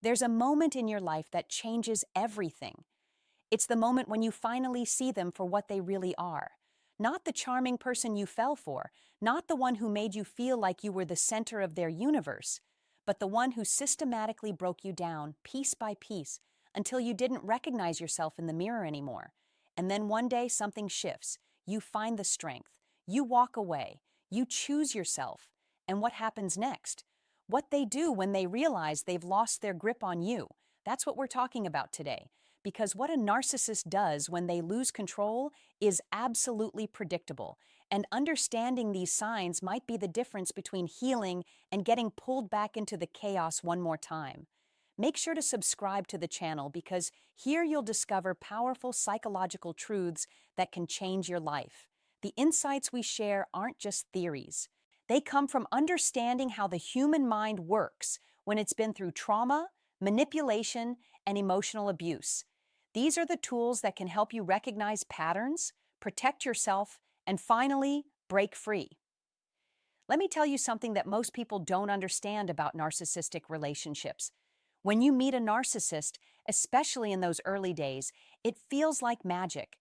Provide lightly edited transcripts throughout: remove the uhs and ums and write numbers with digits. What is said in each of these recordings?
There's a moment in your life that changes everything. It's the moment when you finally see them for what they really are. Not the charming person you fell for, not the one who made you feel like you were the center of their universe, but the one who systematically broke you down piece by piece until you didn't recognize yourself in the mirror anymore. And then one day something shifts. You find the strength. You walk away. You choose yourself. And what happens next? What they do when they realize they've lost their grip on you. That's what we're talking about today. Because what a narcissist does when they lose control is absolutely predictable. And understanding these signs might be the difference between healing and getting pulled back into the chaos one more time. Make sure to subscribe to the channel because here you'll discover powerful psychological truths that can change your life. The insights we share aren't just theories. They come from understanding how the human mind works when it's been through trauma, manipulation, and emotional abuse. These are the tools that can help you recognize patterns, protect yourself, and finally, break free. Let me tell you something that most people don't understand about narcissistic relationships. When you meet a narcissist, especially in those early days, it feels like magic.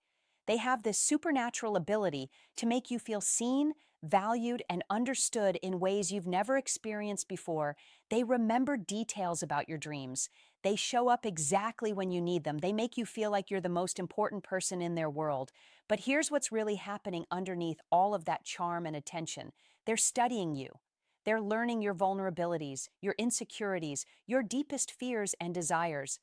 They have this supernatural ability to make you feel seen, valued, and understood in ways you've never experienced before. They remember details about your dreams. They show up exactly when you need them. They make you feel like you're the most important person in their world. But here's what's really happening underneath all of that charm and attention. They're studying you. They're learning your vulnerabilities, your insecurities, your deepest fears and desires.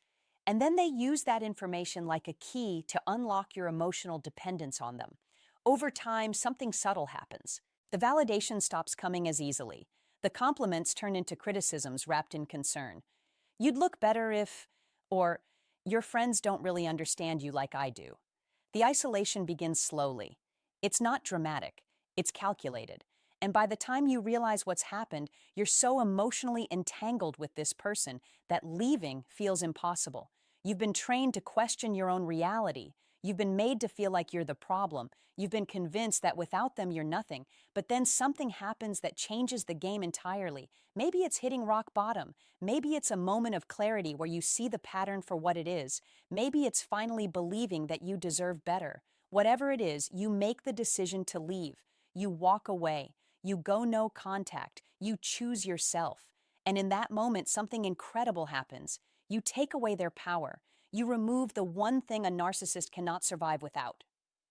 And then they use that information like a key to unlock your emotional dependence on them. Over time, something subtle happens. The validation stops coming as easily. The compliments turn into criticisms wrapped in concern. You'd look better if, or your friends don't really understand you like I do. The isolation begins slowly. It's not dramatic, it's calculated. And by the time you realize what's happened, you're so emotionally entangled with this person that leaving feels impossible. You've been trained to question your own reality. You've been made to feel like you're the problem. You've been convinced that without them you're nothing. But then something happens that changes the game entirely. Maybe it's hitting rock bottom. Maybe it's a moment of clarity where you see the pattern for what it is. Maybe it's finally believing that you deserve better. Whatever it is, you make the decision to leave. You walk away. You go no contact. You choose yourself. And in that moment, something incredible happens. You take away their power. You remove the one thing a narcissist cannot survive without: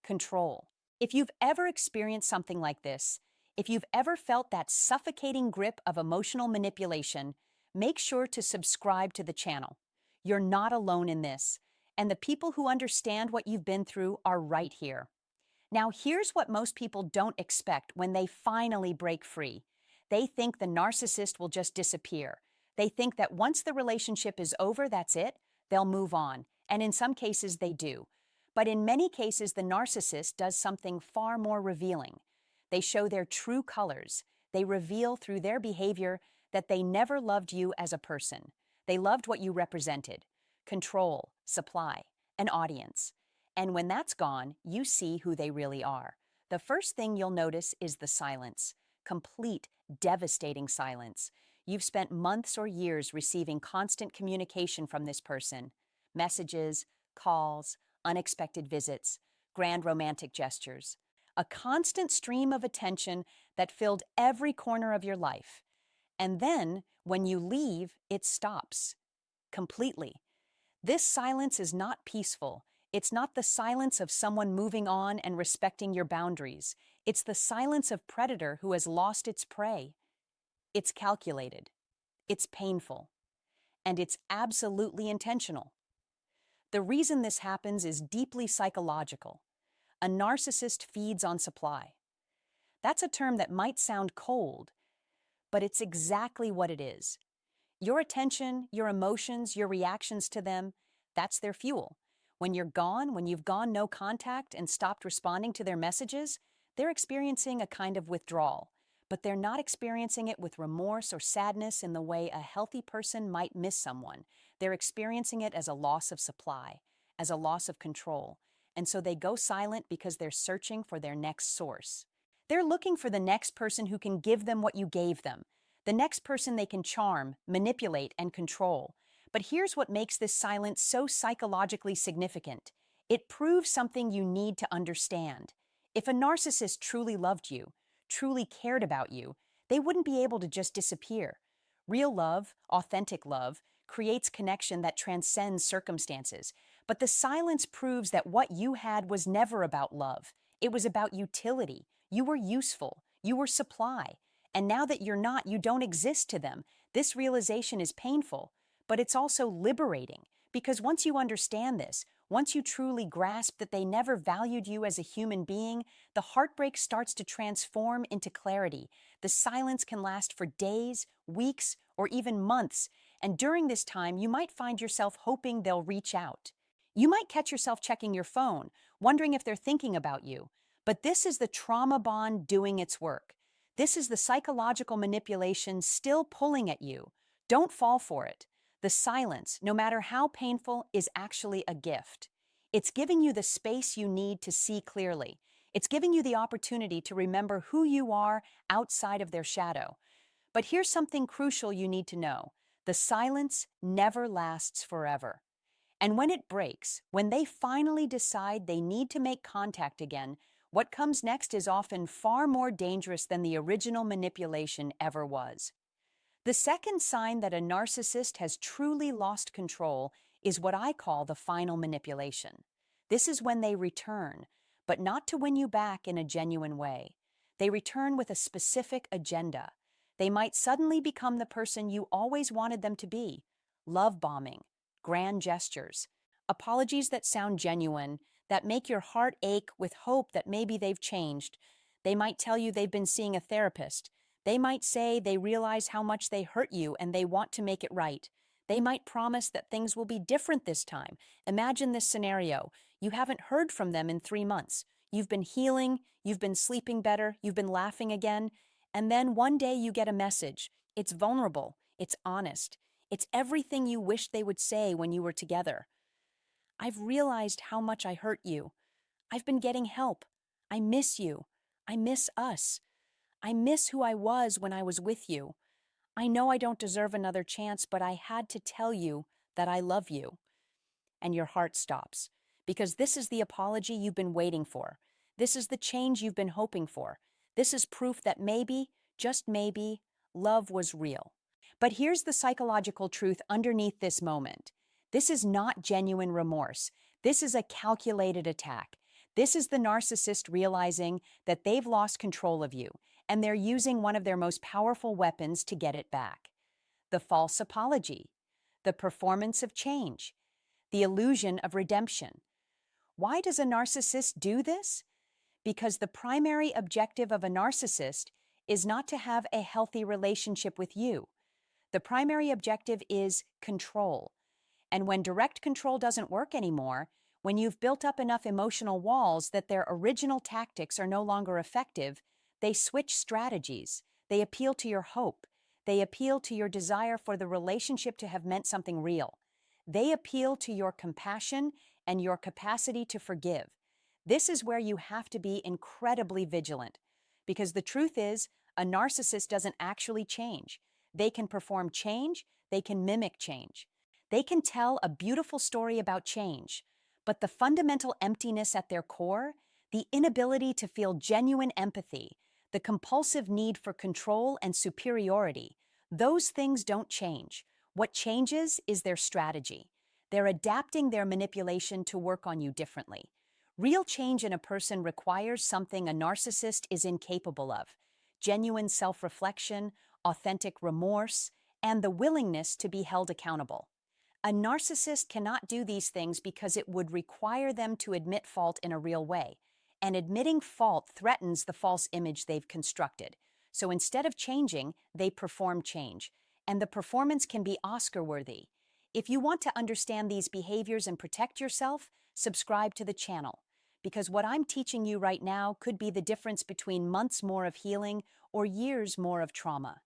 control. If you've ever experienced something like this, if you've ever felt that suffocating grip of emotional manipulation, make sure to subscribe to the channel. You're not alone in this, and the people who understand what you've been through are right here. Now, here's what most people don't expect when they finally break free. They think the narcissist will just disappear. They think that once the relationship is over, that's it, they'll move on. And in some cases, they do. But in many cases, the narcissist does something far more revealing. They show their true colors. They reveal through their behavior that they never loved you as a person. They loved what you represented: control, supply, an audience. And when that's gone, you see who they really are. The first thing you'll notice is the silence. Complete, devastating silence. You've spent months or years receiving constant communication from this person. Messages, calls, unexpected visits, grand romantic gestures. A constant stream of attention that filled every corner of your life. And then, when you leave, it stops. Completely. This silence is not peaceful. It's not the silence of someone moving on and respecting your boundaries. It's the silence of predator who has lost its prey. It's calculated. It's painful. And it's absolutely intentional. The reason this happens is deeply psychological. A narcissist feeds on supply. That's a term that might sound cold, but it's exactly what it is. Your attention, your emotions, your reactions to them, that's their fuel. When you're gone, when you've gone no contact and stopped responding to their messages, they're experiencing a kind of withdrawal. But they're not experiencing it with remorse or sadness in the way a healthy person might miss someone. They're experiencing it as a loss of supply, as a loss of control. And so they go silent because they're searching for their next source. They're looking for the next person who can give them what you gave them, the next person they can charm, manipulate, and control. But here's what makes this silence so psychologically significant. It proves something you need to understand. If a narcissist truly loved you, truly cared about you, they wouldn't be able to just disappear. Real love, authentic love, creates connection that transcends circumstances. But the silence proves that what you had was never about love. It was about utility. You were useful. You were supply. And now that you're not, you don't exist to them. This realization is painful, but it's also liberating. Because once you understand this, once you truly grasp that they never valued you as a human being, the heartbreak starts to transform into clarity. The silence can last for days, weeks, or even months. And during this time, you might find yourself hoping they'll reach out. You might catch yourself checking your phone, wondering if they're thinking about you. But this is the trauma bond doing its work. This is the psychological manipulation still pulling at you. Don't fall for it. The silence, no matter how painful, is actually a gift. It's giving you the space you need to see clearly. It's giving you the opportunity to remember who you are outside of their shadow. But here's something crucial you need to know. The silence never lasts forever. And when it breaks, when they finally decide they need to make contact again, what comes next is often far more dangerous than the original manipulation ever was. The second sign that a narcissist has truly lost control is what I call the final manipulation. This is when they return, but not to win you back in a genuine way. They return with a specific agenda. They might suddenly become the person you always wanted them to be. Love bombing, grand gestures, apologies that sound genuine, that make your heart ache with hope that maybe they've changed. They might tell you they've been seeing a therapist. They might say they realize how much they hurt you and they want to make it right. They might promise that things will be different this time. Imagine this scenario. You haven't heard from them in 3 months. You've been healing, you've been sleeping better, you've been laughing again, and then one day you get a message. It's vulnerable, it's honest, it's everything you wished they would say when you were together. I've realized how much I hurt you. I've been getting help. I miss you. I miss us. I miss who I was when I was with you. I know I don't deserve another chance, but I had to tell you that I love you. And your heart stops, because this is the apology you've been waiting for. This is the change you've been hoping for. This is proof that maybe, just maybe, love was real. But here's the psychological truth underneath this moment. This is not genuine remorse. This is a calculated attack. This is the narcissist realizing that they've lost control of you, and they're using one of their most powerful weapons to get it back. The false apology, the performance of change, the illusion of redemption. Why does a narcissist do this? Because the primary objective of a narcissist is not to have a healthy relationship with you. The primary objective is control. And when direct control doesn't work anymore, when you've built up enough emotional walls that their original tactics are no longer effective, they switch strategies. They appeal to your hope. They appeal to your desire for the relationship to have meant something real. They appeal to your compassion and your capacity to forgive. This is where you have to be incredibly vigilant, because the truth is, a narcissist doesn't actually change. They can perform change, they can mimic change. They can tell a beautiful story about change, but the fundamental emptiness at their core, the inability to feel genuine empathy, the compulsive need for control and superiority, those things don't change. What changes is their strategy. They're adapting their manipulation to work on you differently. Real change in a person requires something a narcissist is incapable of: genuine self-reflection, authentic remorse, and the willingness to be held accountable. A narcissist cannot do these things because it would require them to admit fault in a real way, and admitting fault threatens the false image they've constructed. So instead of changing, they perform change, and the performance can be Oscar-worthy. If you want to understand these behaviors and protect yourself, subscribe to the channel, because what I'm teaching you right now could be the difference between months more of healing or years more of trauma.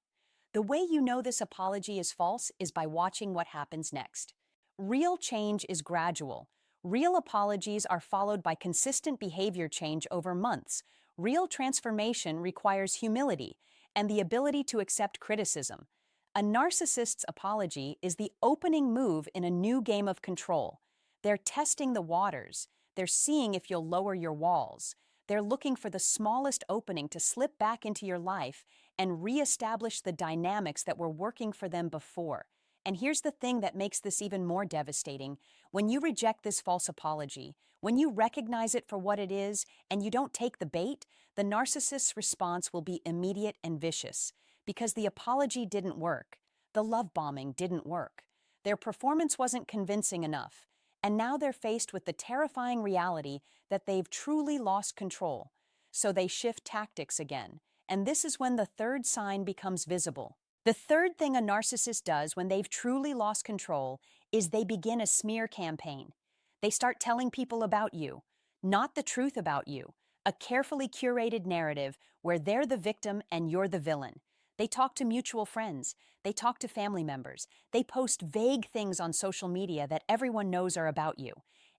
The way you know this apology is false is by watching what happens next. Real change is gradual. Real apologies are followed by consistent behavior change over months. Real transformation requires humility and the ability to accept criticism. A narcissist's apology is the opening move in a new game of control. They're testing the waters. They're seeing if you'll lower your walls. They're looking for the smallest opening to slip back into your life and reestablish the dynamics that were working for them before. And here's the thing that makes this even more devastating. When you reject this false apology, when you recognize it for what it is and you don't take the bait, the narcissist's response will be immediate and vicious. Because the apology didn't work. The love bombing didn't work. Their performance wasn't convincing enough. And now they're faced with the terrifying reality that they've truly lost control. So they shift tactics again. And this is when the third sign becomes visible. The third thing a narcissist does when they've truly lost control is they begin a smear campaign. They start telling people about you, not the truth about you, a carefully curated narrative where they're the victim and you're the villain. They talk to mutual friends. They talk to family members. They post vague things on social media that everyone knows are about you.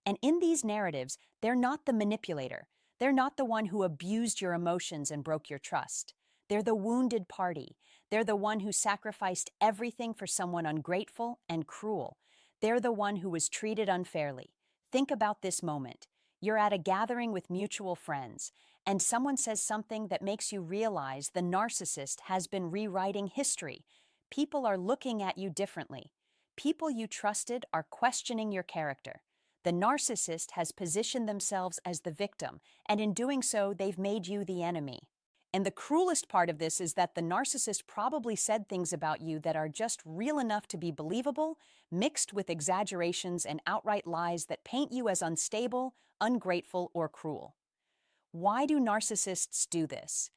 And in these narratives, they're not the manipulator. They're not the one who abused your emotions and broke your trust. They're the wounded party. They're the one who sacrificed everything for someone ungrateful and cruel. They're the one who was treated unfairly. Think about this moment. You're at a gathering with mutual friends, and someone says something that makes you realize the narcissist has been rewriting history. People are looking at you differently. People you trusted are questioning your character. The narcissist has positioned themselves as the victim, and in doing so, they've made you the enemy. And the cruelest part of this is that the narcissist probably said things about you that are just real enough to be believable, mixed with exaggerations and outright lies that paint you as unstable, ungrateful, or cruel. Why do narcissists do this?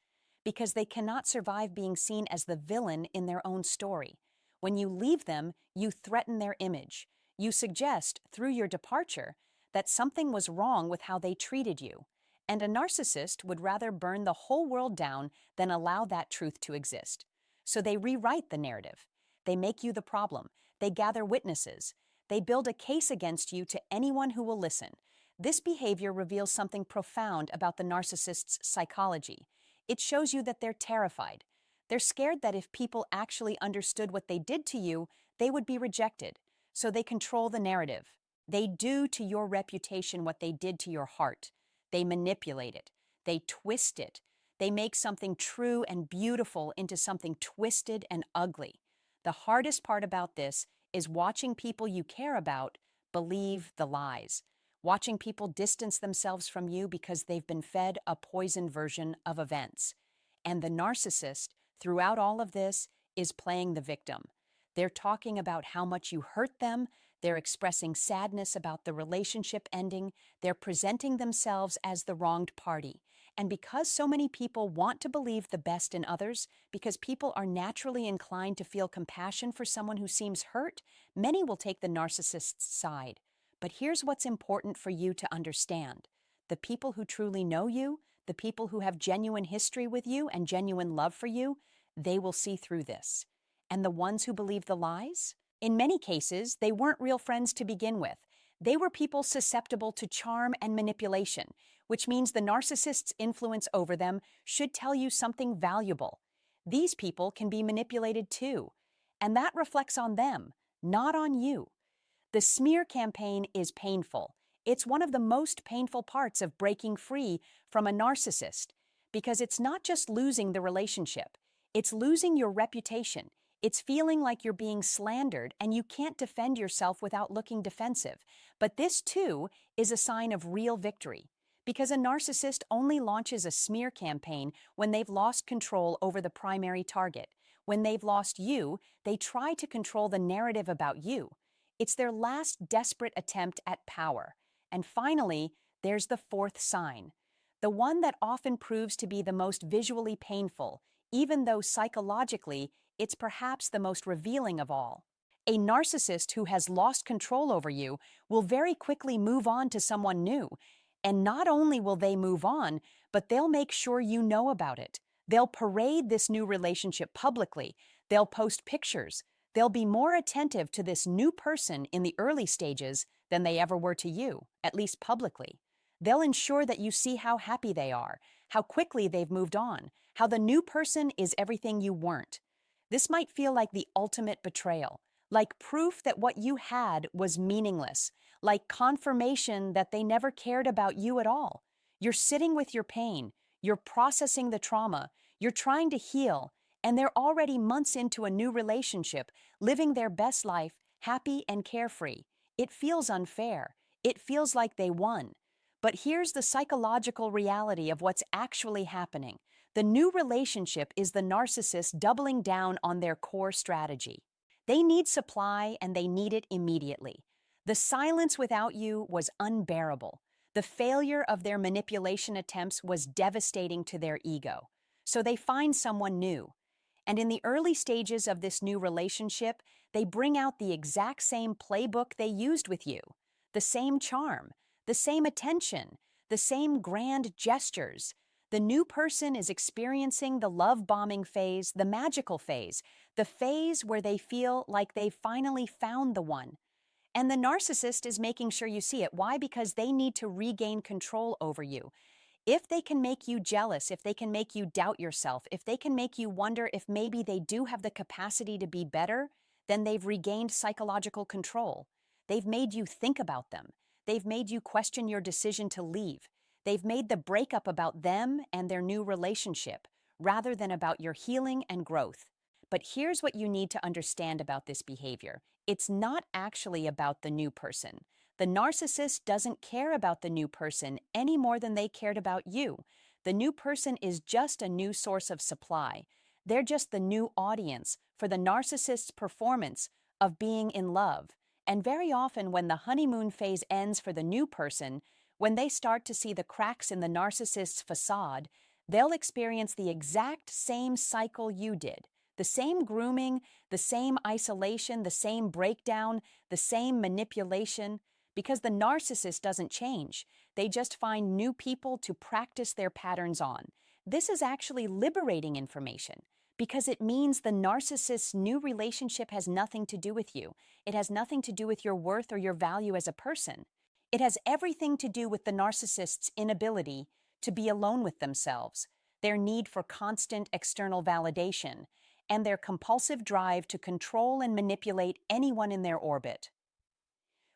Because they cannot survive being seen as the villain in their own story. When you leave them, you threaten their image. You suggest, through your departure, that something was wrong with how they treated you. And a narcissist would rather burn the whole world down than allow that truth to exist. So they rewrite the narrative. They make you the problem. They gather witnesses. They build a case against you to anyone who will listen. This behavior reveals something profound about the narcissist's psychology. It shows you that they're terrified. They're scared that if people actually understood what they did to you, they would be rejected. So they control the narrative. They do to your reputation what they did to your heart. They manipulate it. They twist it. They make something true and beautiful into something twisted and ugly. The hardest part about this is watching people you care about believe the lies. Watching people distance themselves from you because they've been fed a poisoned version of events. And the narcissist, throughout all of this, is playing the victim. They're talking about how much you hurt them. They're expressing sadness about the relationship ending. They're presenting themselves as the wronged party. And because so many people want to believe the best in others, because people are naturally inclined to feel compassion for someone who seems hurt, many will take the narcissist's side. But here's what's important for you to understand. The people who truly know you, the people who have genuine history with you and genuine love for you, they will see through this. And the ones who believe the lies? In many cases, they weren't real friends to begin with. They were people susceptible to charm and manipulation, which means the narcissist's influence over them should tell you something valuable. These people can be manipulated too, and that reflects on them, not on you. The smear campaign is painful. It's one of the most painful parts of breaking free from a narcissist, because it's not just losing the relationship, it's losing your reputation. It's feeling like you're being slandered and you can't defend yourself without looking defensive. But this, too, is a sign of real victory, because a narcissist only launches a smear campaign when they've lost control over the primary target. When they've lost you, they try to control the narrative about you. It's their last desperate attempt at power. And finally, there's the fourth sign, the one that often proves to be the most visually painful, even though psychologically it's perhaps the most revealing of all. A narcissist who has lost control over you will very quickly move on to someone new. And not only will they move on, but they'll make sure you know about it. They'll parade this new relationship publicly. They'll post pictures. They'll be more attentive to this new person in the early stages than they ever were to you, at least publicly. They'll ensure that you see how happy they are, how quickly they've moved on, how the new person is everything you weren't. This might feel like the ultimate betrayal, like proof that what you had was meaningless, like confirmation that they never cared about you at all. You're sitting with your pain, you're processing the trauma, you're trying to heal, and they're already months into a new relationship, living their best life, happy and carefree. It feels unfair. It feels like they won. But here's the psychological reality of what's actually happening. The new relationship is the narcissist doubling down on their core strategy. They need supply and they need it immediately. The silence without you was unbearable. The failure of their manipulation attempts was devastating to their ego. So they find someone new. And in the early stages of this new relationship, they bring out the exact same playbook they used with you. The same charm, the same attention, the same grand gestures. The new person is experiencing the love bombing phase, the magical phase, the phase where they feel like they've finally found the one. And the narcissist is making sure you see it. Why? Because they need to regain control over you. If they can make you jealous, if they can make you doubt yourself, if they can make you wonder if maybe they do have the capacity to be better, then they've regained psychological control. They've made you think about them. They've made you question your decision to leave. They've made the breakup about them and their new relationship, rather than about your healing and growth. But here's what you need to understand about this behavior. It's not actually about the new person. The narcissist doesn't care about the new person any more than they cared about you. The new person is just a new source of supply. They're just the new audience for the narcissist's performance of being in love. And very often when the honeymoon phase ends for the new person, when they start to see the cracks in the narcissist's facade, they'll experience the exact same cycle you did. The same grooming, the same isolation, the same breakdown, the same manipulation. Because the narcissist doesn't change. They just find new people to practice their patterns on. This is actually liberating information because it means the narcissist's new relationship has nothing to do with you. It has nothing to do with your worth or your value as a person. It has everything to do with the narcissist's inability to be alone with themselves, their need for constant external validation, and their compulsive drive to control and manipulate anyone in their orbit.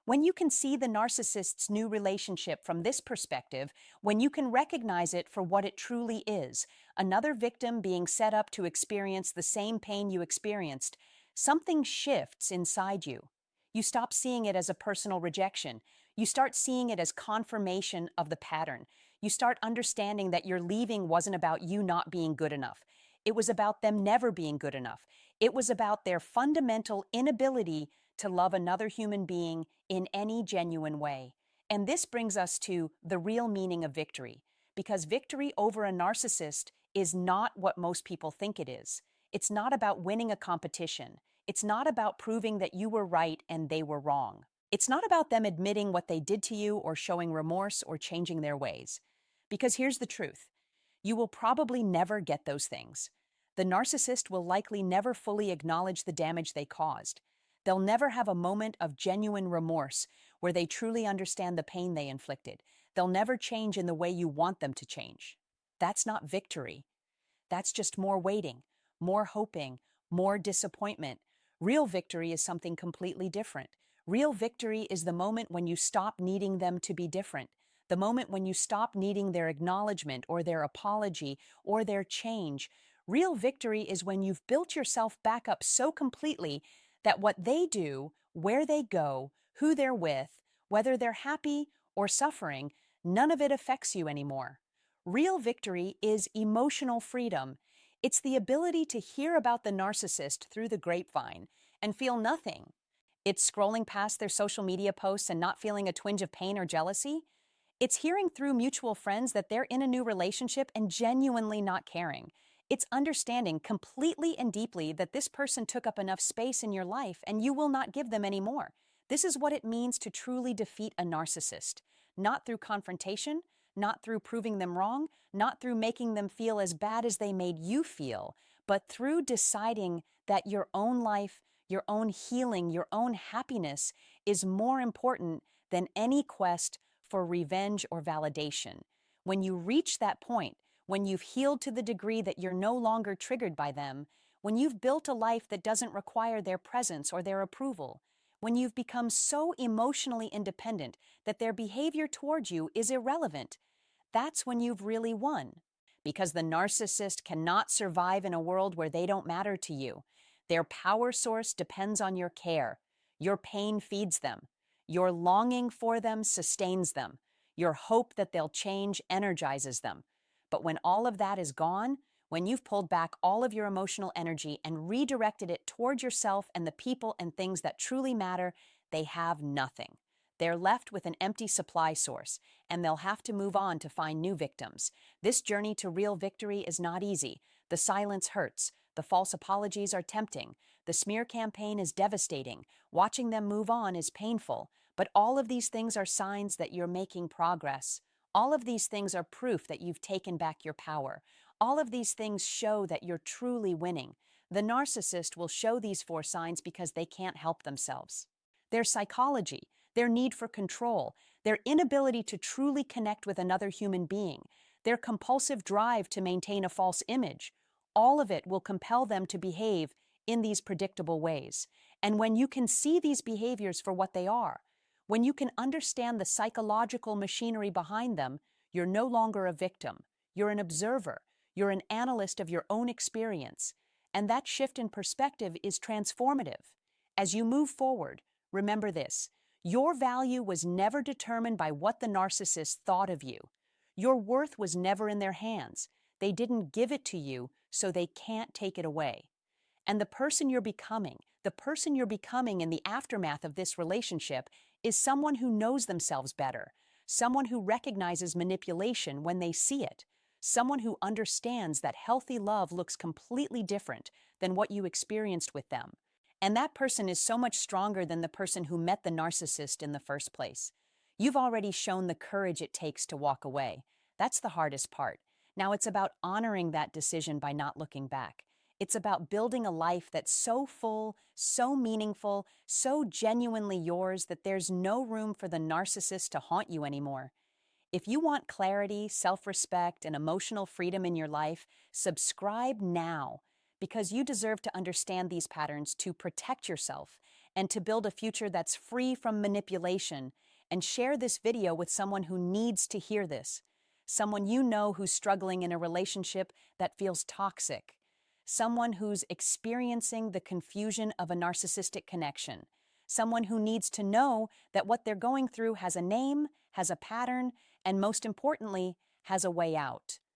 When you can see the narcissist's new relationship from this perspective, when you can recognize it for what it truly is, another victim being set up to experience the same pain you experienced, something shifts inside you. You stop seeing it as a personal rejection. You start seeing it as confirmation of the pattern. You start understanding that your leaving wasn't about you not being good enough. It was about them never being good enough. It was about their fundamental inability to love another human being in any genuine way. And this brings us to the real meaning of victory, because victory over a narcissist is not what most people think it is. It's not about winning a competition. It's not about proving that you were right and they were wrong. It's not about them admitting what they did to you or showing remorse or changing their ways. Because here's the truth. You will probably never get those things. The narcissist will likely never fully acknowledge the damage they caused. They'll never have a moment of genuine remorse where they truly understand the pain they inflicted. They'll never change in the way you want them to change. That's not victory. That's just more waiting, more hoping, more disappointment. Real victory is something completely different. Real victory is the moment when you stop needing them to be different. The moment when you stop needing their acknowledgement or their apology or their change. Real victory is when you've built yourself back up so completely that what they do, where they go, who they're with, whether they're happy or suffering, none of it affects you anymore. Real victory is emotional freedom. It's the ability to hear about the narcissist through the grapevine and feel nothing. It's scrolling past their social media posts and not feeling a twinge of pain or jealousy. It's hearing through mutual friends that they're in a new relationship and genuinely not caring. It's understanding completely and deeply that this person took up enough space in your life and you will not give them any more. This is what it means to truly defeat a narcissist. Not through confrontation, not through proving them wrong, not through making them feel as bad as they made you feel, but through deciding that your own life, your own healing, your own happiness is more important than any quest for revenge or validation. When you reach that point, when you've healed to the degree that you're no longer triggered by them, when you've built a life that doesn't require their presence or their approval, when you've become so emotionally independent that their behavior towards you is irrelevant, that's when you've really won. Because the narcissist cannot survive in a world where they don't matter to you. Their power source depends on your care. Your pain feeds them. Your longing for them sustains them. Your hope that they'll change energizes them. But when all of that is gone, when you've pulled back all of your emotional energy and redirected it toward yourself and the people and things that truly matter, they have nothing. They're left with an empty supply source, and they'll have to move on to find new victims. This journey to real victory is not easy. The silence hurts. The false apologies are tempting. The smear campaign is devastating. Watching them move on is painful. But all of these things are signs that you're making progress. All of these things are proof that you've taken back your power. All of these things show that you're truly winning. The narcissist will show these 4 signs because they can't help themselves. Their psychology, their need for control, their inability to truly connect with another human being, their compulsive drive to maintain a false image, all of it will compel them to behave in these predictable ways. And when you can see these behaviors for what they are, when you can understand the psychological machinery behind them, you're no longer a victim. You're an observer. You're an analyst of your own experience. And that shift in perspective is transformative. As you move forward, remember this: your value was never determined by what the narcissist thought of you. Your worth was never in their hands. They didn't give it to you, so they can't take it away. And the person you're becoming in the aftermath of this relationship is someone who knows themselves better, someone who recognizes manipulation when they see it, someone who understands that healthy love looks completely different than what you experienced with them. And that person is so much stronger than the person who met the narcissist in the first place. You've already shown the courage it takes to walk away. That's the hardest part. Now it's about honoring that decision by not looking back. It's about building a life that's so full, so meaningful, so genuinely yours that there's no room for the narcissist to haunt you anymore. If you want clarity, self-respect, and emotional freedom in your life, subscribe now, because you deserve to understand these patterns to protect yourself and to build a future that's free from manipulation. And share this video with someone who needs to hear this. Someone you know who's struggling in a relationship that feels toxic. Someone who's experiencing the confusion of a narcissistic connection. Someone who needs to know that what they're going through has a name, has a pattern, and most importantly, has a way out.